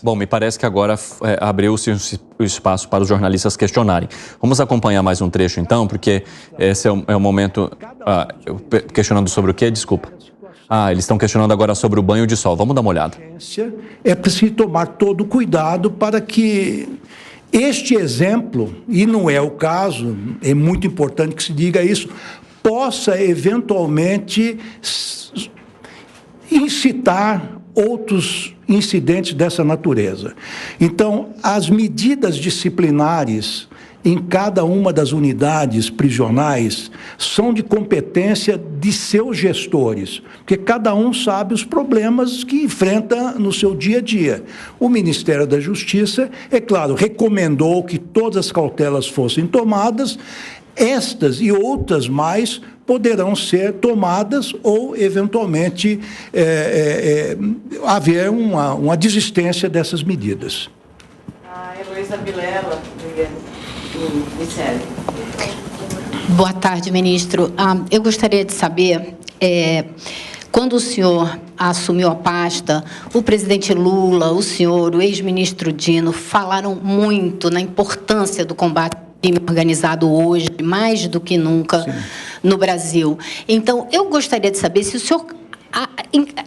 Bom, me parece que agora abriu-se o espaço para os jornalistas questionarem. Vamos acompanhar mais um trecho, então, porque esse é o momento... questionando sobre o quê? Desculpa. Eles estão questionando agora sobre o banho de sol. Vamos dar uma olhada. É preciso tomar todo o cuidado para que este exemplo, e não é o caso, é muito importante que se diga isso, possa eventualmente incitar outros incidentes dessa natureza. Então, as medidas disciplinares em cada uma das unidades prisionais são de competência de seus gestores, porque cada um sabe os problemas que enfrenta no seu dia a dia. O Ministério da Justiça, é claro, recomendou que todas as cautelas fossem tomadas. Estas e outras mais poderão ser tomadas ou, eventualmente, haver uma desistência dessas medidas. Heloísa Vilela, do Ministério. Boa tarde, ministro. Eu gostaria de saber, quando o senhor assumiu a pasta, o presidente Lula, o senhor, o ex-ministro Dino, falaram muito na importância do combate ao crime organizado hoje, mais do que nunca, sim, no Brasil. Então, eu gostaria de saber se o senhor...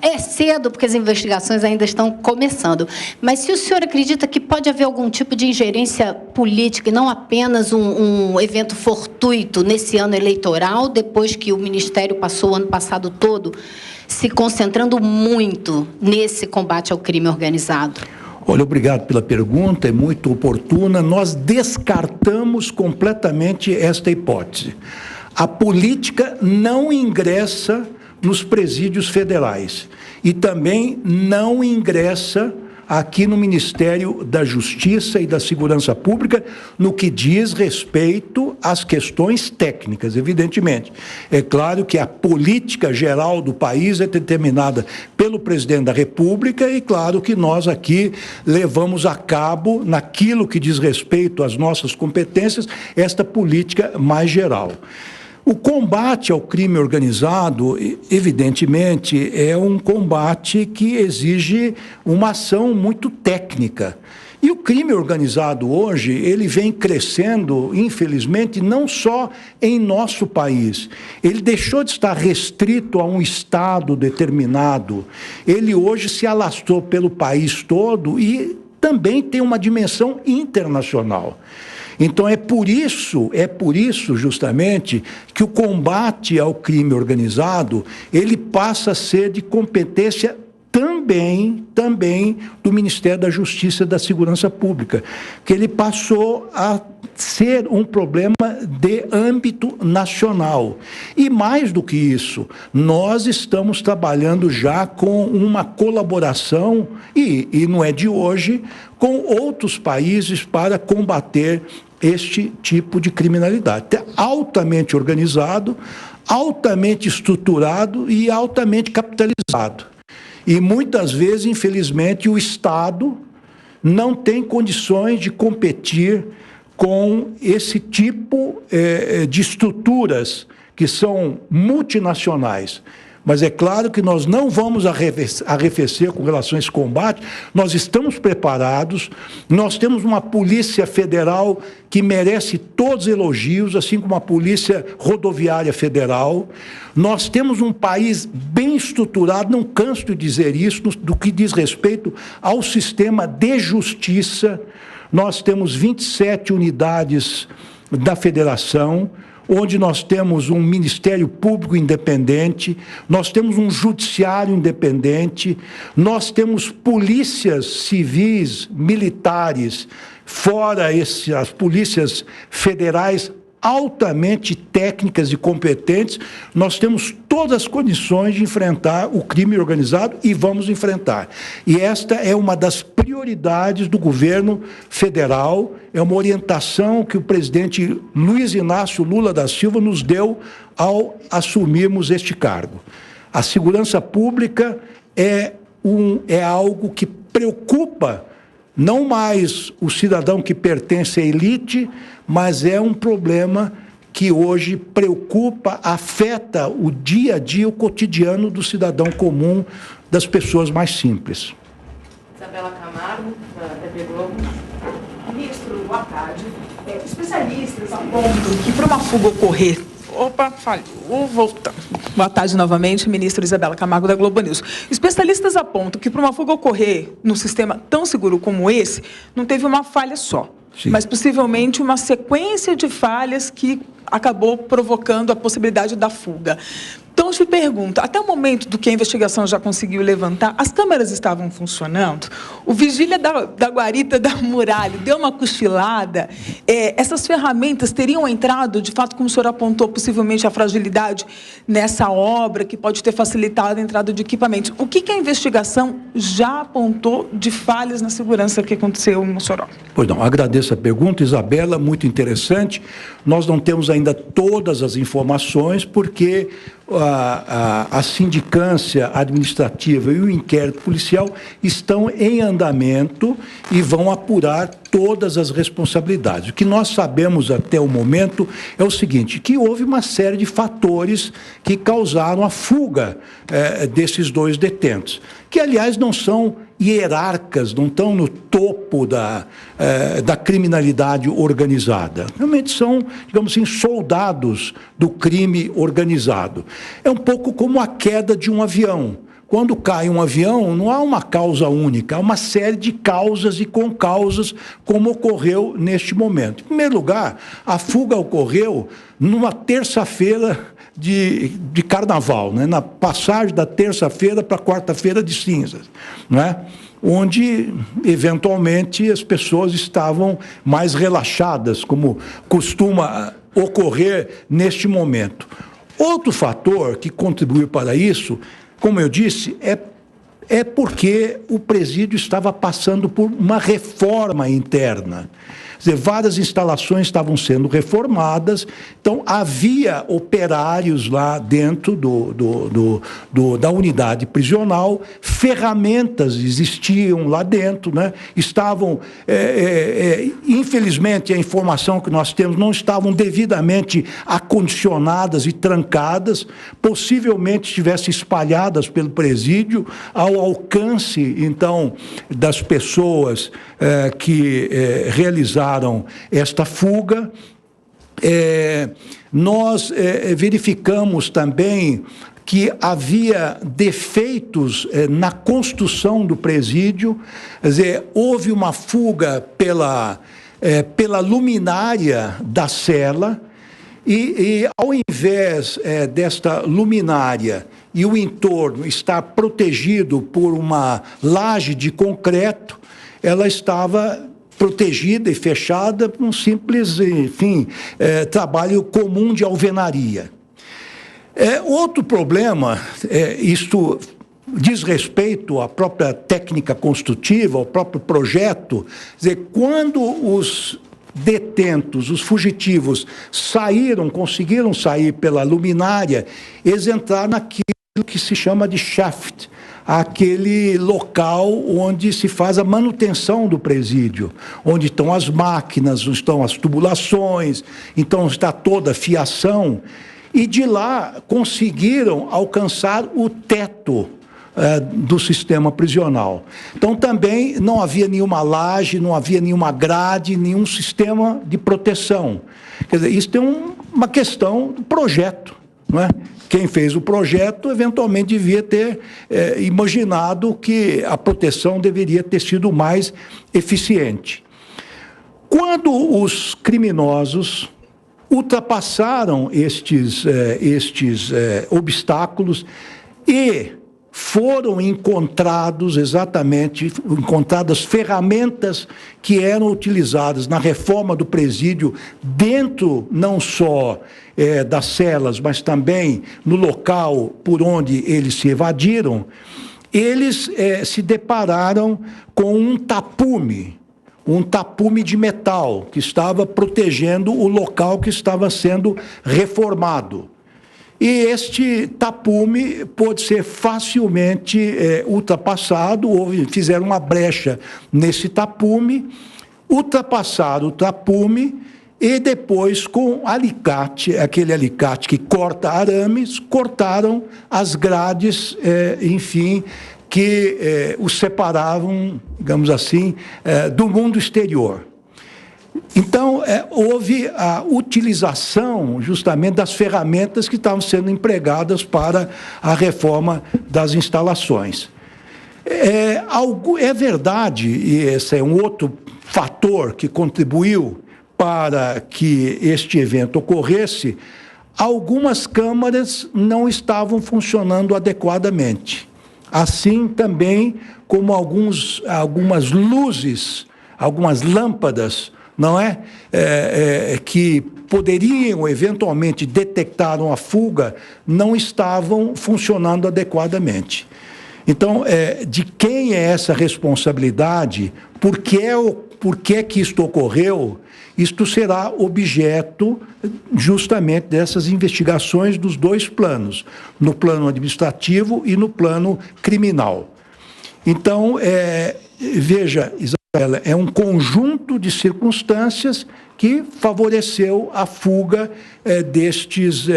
É cedo, porque as investigações ainda estão começando, mas se o senhor acredita que pode haver algum tipo de ingerência política e não apenas um evento fortuito nesse ano eleitoral, depois que o Ministério passou o ano passado todo se concentrando muito nesse combate ao crime organizado? Olha, obrigado pela pergunta, é muito oportuna. Nós descartamos completamente esta hipótese. A política não ingressa nos presídios federais e também não ingressa aqui no Ministério da Justiça e da Segurança Pública no que diz respeito às questões técnicas, evidentemente. É claro que a política geral do país é determinada pelo presidente da República e claro que nós aqui levamos a cabo, naquilo que diz respeito às nossas competências, esta política mais geral. O combate ao crime organizado, evidentemente, é um combate que exige uma ação muito técnica. E o crime organizado hoje, ele vem crescendo, infelizmente, não só em nosso país. Ele deixou de estar restrito a um estado determinado. Ele hoje se alastrou pelo país todo e também tem uma dimensão internacional. Então, é por isso justamente que o combate ao crime organizado, ele passa a ser de competência também do Ministério da Justiça e da Segurança Pública, que ele passou a ser um problema de âmbito nacional. E mais do que isso, nós estamos trabalhando já com uma colaboração, e não é de hoje, com outros países para combater este tipo de criminalidade. É altamente organizado, altamente estruturado e altamente capitalizado. E muitas vezes, infelizmente, o Estado não tem condições de competir com esse tipo de estruturas que são multinacionais. Mas é claro que nós não vamos arrefecer com relação a esse combate, nós estamos preparados, nós temos uma Polícia Federal que merece todos os elogios, assim como a Polícia Rodoviária Federal. Nós temos um país bem estruturado, não canso de dizer isso, do que diz respeito ao sistema de justiça. Nós temos 27 unidades da federação, onde nós temos um Ministério Público independente, nós temos um Judiciário independente, nós temos polícias civis, militares, fora as polícias federais altamente técnicas e competentes, nós temos todas as condições de enfrentar o crime organizado e vamos enfrentar. E esta é uma das prioridades do governo federal, é uma orientação que o presidente Luiz Inácio Lula da Silva nos deu ao assumirmos este cargo. A segurança pública é algo que preocupa não mais o cidadão que pertence à elite, mas é um problema que hoje preocupa, afeta o dia a dia, o cotidiano do cidadão comum, das pessoas mais simples. Isabela Camargo, da TV Globo. Ministro, boa tarde. Especialistas apontam que para uma fuga ocorrer... Opa, falhou, voltando. Boa tarde novamente, ministro Isabela Camargo, da Globo News. Especialistas apontam que para uma fuga ocorrer num sistema tão seguro como esse, não teve uma falha só, sim, mas possivelmente uma sequência de falhas que acabou provocando a possibilidade da fuga. Então, eu te pergunto, até o momento do que a investigação já conseguiu levantar, as câmeras estavam funcionando? O vigília da guarita da muralha deu uma cochilada? Essas ferramentas teriam entrado, de fato, como o senhor apontou, possivelmente a fragilidade nessa obra, que pode ter facilitado a entrada de equipamentos. O que a investigação já apontou de falhas na segurança que aconteceu em Mossoró? Pois não, agradeço a pergunta, Isabela, muito interessante. Nós não temos ainda todas as informações, porque a sindicância administrativa e o inquérito policial estão em andamento e vão apurar todas as responsabilidades. O que nós sabemos até o momento é o seguinte, que houve uma série de fatores que causaram a fuga desses dois detentos, que, aliás, não são hierarcas, não estão no topo da criminalidade organizada. Realmente são, digamos assim, soldados do crime organizado. É um pouco como a queda de um avião. Quando cai um avião, não há uma causa única, há uma série de causas e concausas, como ocorreu neste momento. Em primeiro lugar, a fuga ocorreu numa terça-feira de carnaval, né? Na passagem da terça-feira para a quarta-feira de cinzas, né? Onde, eventualmente, as pessoas estavam mais relaxadas, como costuma ocorrer neste momento. Outro fator que contribuiu para isso, como eu disse, é porque o presídio estava passando por uma reforma interna. Quer dizer, várias instalações estavam sendo reformadas, então havia operários lá dentro da unidade prisional, ferramentas existiam lá dentro, né? Estavam, infelizmente, a informação que nós temos não estavam devidamente acondicionadas e trancadas, possivelmente estivessem espalhadas pelo presídio, ao alcance, então, das pessoas que realizaram esta fuga. Nós verificamos também que havia defeitos na construção do presídio, quer dizer, houve uma fuga pela luminária da cela, e ao invés desta luminária e o entorno estar protegido por uma laje de concreto, ela estava protegida e fechada por um simples, enfim, trabalho comum de alvenaria. Outro problema, isto diz respeito à própria técnica construtiva, ao próprio projeto, quer dizer, quando os detentos, os fugitivos, conseguiram sair pela luminária, eles entraram naquilo que se chama de shaft, aquele local onde se faz a manutenção do presídio, onde estão as máquinas, onde estão as tubulações, então está toda a fiação, e de lá conseguiram alcançar o teto do sistema prisional. Então também não havia nenhuma laje, não havia nenhuma grade, nenhum sistema de proteção. Quer dizer, isso tem uma questão do projeto, não é? Quem fez o projeto, eventualmente, devia ter imaginado que a proteção deveria ter sido mais eficiente. Quando os criminosos ultrapassaram estes obstáculos e foram encontradas ferramentas que eram utilizadas na reforma do presídio, dentro não só das celas, mas também no local por onde eles se evadiram, eles se depararam com um tapume de metal, que estava protegendo o local que estava sendo reformado. E este tapume pôde ser facilmente ultrapassado, fizeram uma brecha nesse tapume, ultrapassaram o tapume e depois, com alicate, aquele alicate que corta arames, cortaram as grades, enfim, que os separavam, digamos assim, do mundo exterior. Então, houve a utilização justamente das ferramentas que estavam sendo empregadas para a reforma das instalações. É verdade, e esse é um outro fator que contribuiu para que este evento ocorresse, algumas câmaras não estavam funcionando adequadamente. Assim também como algumas luzes, algumas lâmpadas, não é? Que poderiam eventualmente detectar uma fuga, não estavam funcionando adequadamente. Então, de quem é essa responsabilidade? Por que isto ocorreu? Isto será objeto justamente dessas investigações dos dois planos, no plano administrativo e no plano criminal. Então, veja, Isabela, é um conjunto de circunstâncias que favoreceu a fuga destes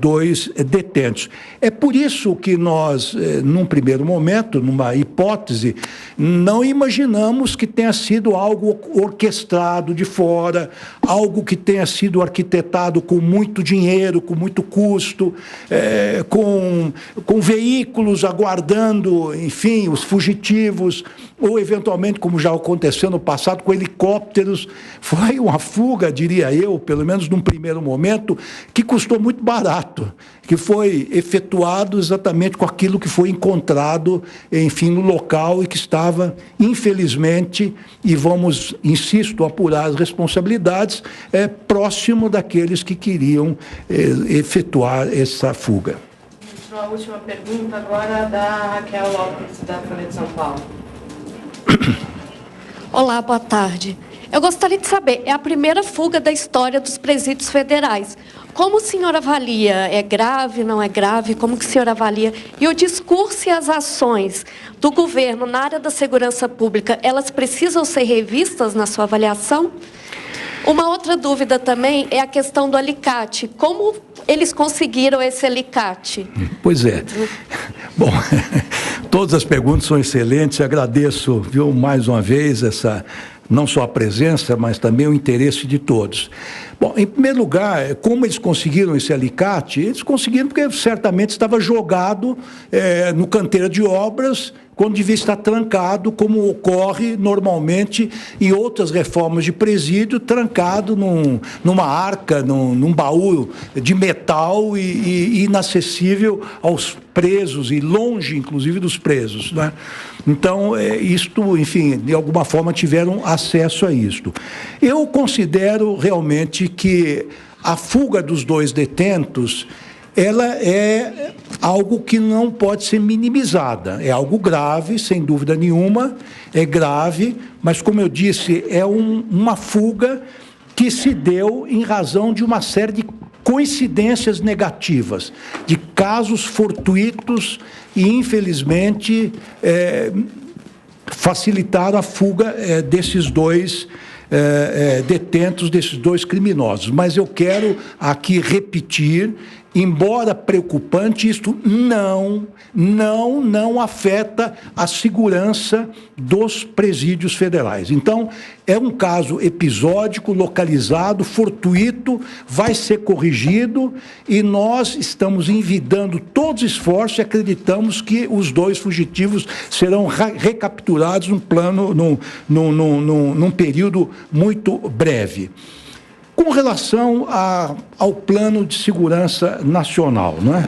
dois detentos. É por isso que nós, num primeiro momento, numa hipótese, não imaginamos que tenha sido algo orquestrado de fora, algo que tenha sido arquitetado com muito dinheiro, com muito custo, com veículos aguardando, enfim, os fugitivos, ou eventualmente, como já aconteceu no passado, com helicópteros. Foi uma fuga, diria eu, pelo menos num primeiro momento, que custou muito barato, que foi efetuado exatamente com aquilo que foi encontrado, enfim, no local e que estava, infelizmente, e vamos, insisto, apurar as responsabilidades, próximo daqueles que queriam efetuar essa fuga. A última pergunta agora da Raquel Lopes, da Folha de São Paulo. Olá, boa tarde. Eu gostaria de saber, é a primeira fuga da história dos presídios federais. Como o senhor avalia? É grave, não é grave? Como que o senhor avalia? E o discurso e as ações do governo na área da segurança pública, elas precisam ser revistas na sua avaliação? Uma outra dúvida também é a questão do alicate. Como eles conseguiram esse alicate? Pois é. Bom, todas as perguntas são excelentes. Agradeço, viu, mais uma vez não só a presença, mas também o interesse de todos. Bom, em primeiro lugar, como eles conseguiram esse alicate? Eles conseguiram porque certamente estava jogado no canteiro de obras, quando devia estar trancado, como ocorre normalmente em outras reformas de presídio, trancado numa arca, num baú de metal e inacessível aos presos e longe, inclusive, dos presos, né? Então, isto, enfim, de alguma forma tiveram acesso a isto. Eu considero realmente que a fuga dos dois detentos, ela é algo que não pode ser minimizada. É algo grave, sem dúvida nenhuma, é grave, mas, como eu disse, é uma fuga que se deu em razão de uma série de coincidências negativas, de casos fortuitos e, infelizmente, facilitaram a fuga desses dois detentos, desses dois criminosos. Mas eu quero aqui repetir, embora preocupante, isto não afeta a segurança dos presídios federais. Então, é um caso episódico, localizado, fortuito, vai ser corrigido e nós estamos envidando todos os esforços e acreditamos que os dois fugitivos serão recapturados num período muito breve. Com relação ao plano de segurança nacional, não é?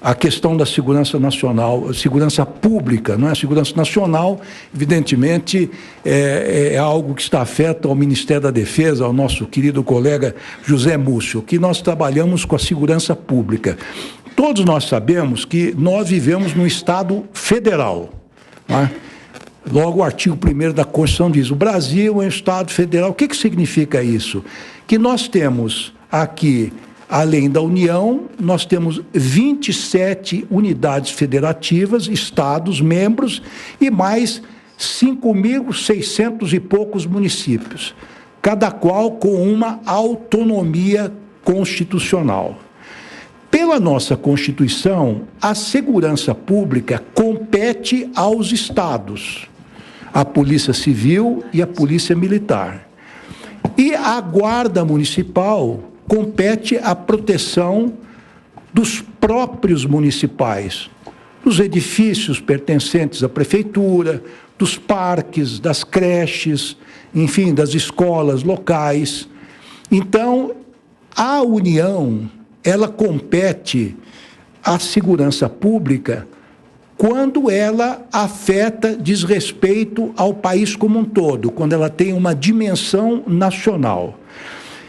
A questão da segurança nacional, segurança pública, não é? A segurança nacional, evidentemente, é algo que está afeto ao Ministério da Defesa, ao nosso querido colega José Múcio, que nós trabalhamos com a segurança pública. Todos nós sabemos que nós vivemos num Estado federal, não é? Logo, o artigo 1º da Constituição diz: o Brasil é um Estado federal. O que significa isso? Que nós temos aqui, além da União, nós temos 27 unidades federativas, estados, membros, e mais 5.600 e poucos municípios, cada qual com uma autonomia constitucional. Pela nossa Constituição, a segurança pública compete compete aos estados, a Polícia Civil e a Polícia Militar. E a Guarda Municipal compete à proteção dos próprios municipais, dos edifícios pertencentes à prefeitura, dos parques, das creches, enfim, das escolas locais. Então, a União, ela compete à segurança pública quando ela afeta, diz respeito ao país como um todo, quando ela tem uma dimensão nacional.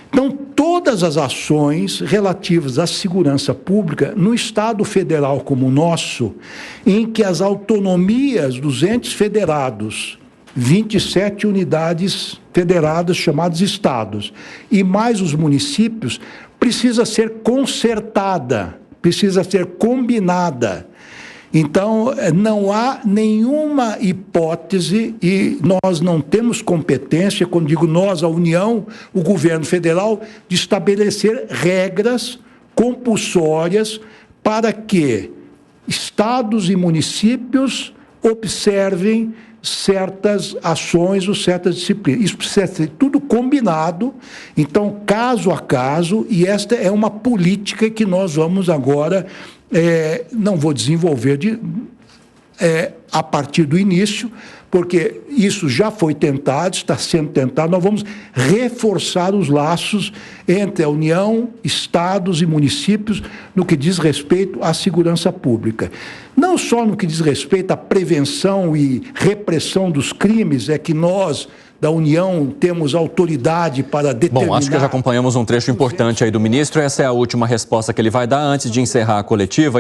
Então, todas as ações relativas à segurança pública no Estado federal como o nosso, em que as autonomias dos entes federados, 27 unidades federadas chamadas estados, e mais os municípios, precisa ser concertada, precisa ser combinada. Então, não há nenhuma hipótese e nós não temos competência, quando digo nós, a União, o governo federal, de estabelecer regras compulsórias para que estados e municípios observem certas ações ou certas disciplinas. Isso precisa ser tudo combinado, então, caso a caso, e esta é uma política que nós vamos agora... não vou desenvolver a partir do início, porque isso já foi tentado, está sendo tentado. Nós vamos reforçar os laços entre a União, estados e municípios no que diz respeito à segurança pública. Não só no que diz respeito à prevenção e repressão dos crimes, é que nós, da União, temos autoridade para determinar... Bom, acho que já acompanhamos um trecho importante aí do ministro. Essa é a última resposta que ele vai dar antes de encerrar a coletiva.